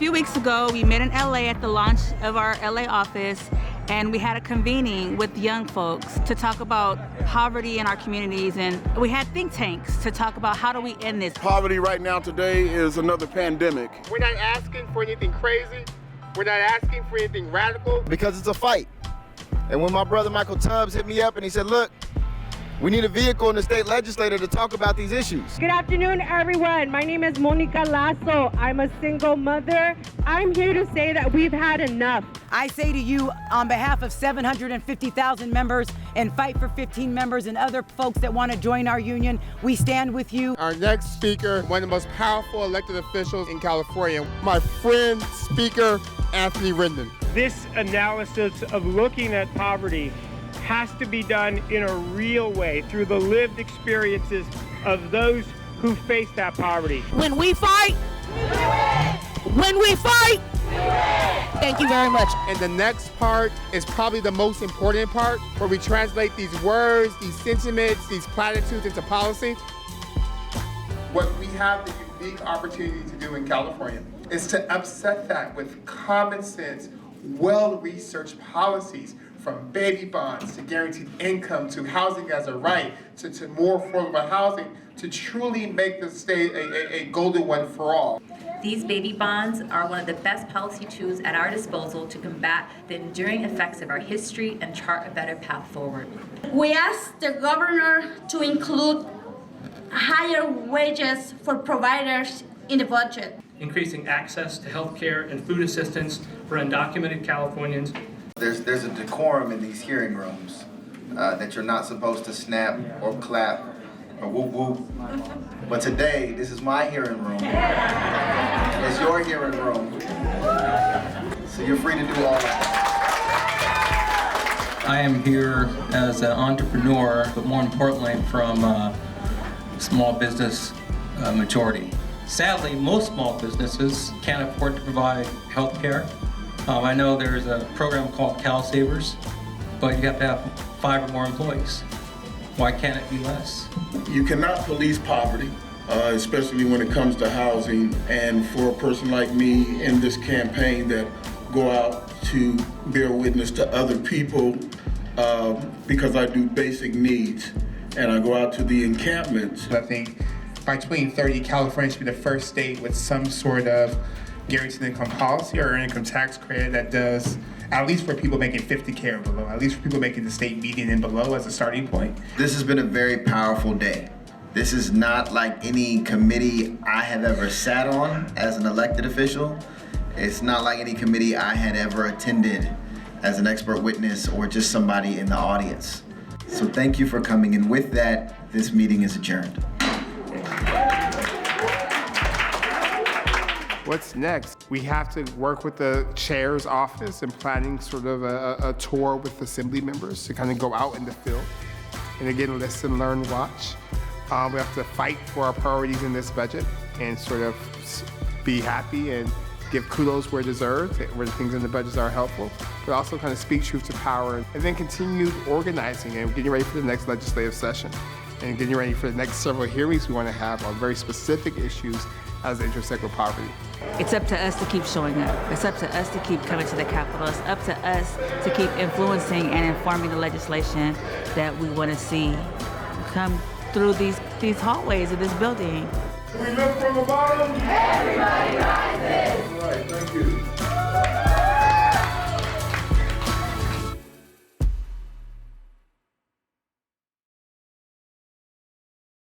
few weeks ago, we met in LA at the launch of our LA office, and we had a convening with young folks to talk about poverty in our communities, and we had think tanks to talk about how do we end this. Poverty right now today is another pandemic. We're not asking for anything crazy. We're not asking for anything radical. Because it's a fight. And when my brother Michael Tubbs hit me up and he said, look, we need a vehicle in the state legislature to talk about these issues. Good afternoon, everyone. My name is Monica Lasso. I'm a single mother. I'm here to say that we've had enough. I say to you, on behalf of 750,000 members and Fight for 15 members and other folks that want to join our union, we stand with you. Our next speaker, one of the most powerful elected officials in California, my friend, Speaker Anthony Rendon. This analysis of looking at poverty has to be done in a real way through the lived experiences of those who face that poverty. When we fight, when we fight, thank you very much. And the next part is probably the most important part, where we translate these words, these sentiments, these platitudes into policy. What we have the unique opportunity to do in California is to upset that with common sense, well-researched policies, from baby bonds to guaranteed income to housing as a right to more affordable housing, to truly make the state a golden one for all. These baby bonds are one of the best policy tools at our disposal to combat the enduring effects of our history and chart a better path forward. We asked the governor to include higher wages for providers in the budget. Increasing access to health care and food assistance for undocumented Californians. There's a decorum in these hearing rooms that you're not supposed to snap or clap or whoop whoop. But today, this is my hearing room. It's your hearing room. So you're free to do all that. I am here as an entrepreneur, but more importantly from small business majority. Sadly, most small businesses can't afford to provide health care. I know there's a program called Cal Savers, but you have to have 5 or more employees. Why can't it be less? You cannot police poverty, especially when it comes to housing. And for a person like me in this campaign that go out to bear witness to other people, because I do basic needs, and I go out to the encampments. I think by 2030, California should be the first state with some sort of guaranteed income policy or income tax credit that does, at least for people making $50K or below, at least for people making the state median and below as a starting point. This has been a very powerful day. This is not like any committee I have ever sat on as an elected official. It's not like any committee I had ever attended as an expert witness or just somebody in the audience. So thank you for coming, and with that, this meeting is adjourned. What's next? We have to work with the chair's office and planning sort of a tour with assembly members to kind of go out in the field and again, listen, learn, watch. We have to fight for our priorities in this budget and sort of be happy and give kudos where deserved, where the things in the budgets are helpful, but also kind of speak truth to power and then continue organizing and getting ready for the next legislative session and getting ready for the next several hearings we want to have on very specific issues as they intersect with poverty. It's up to us to keep showing up. It's up to us to keep coming to the Capitol. It's up to us to keep influencing and informing the legislation that we want to see come through these hallways of this building. We live from the bottom.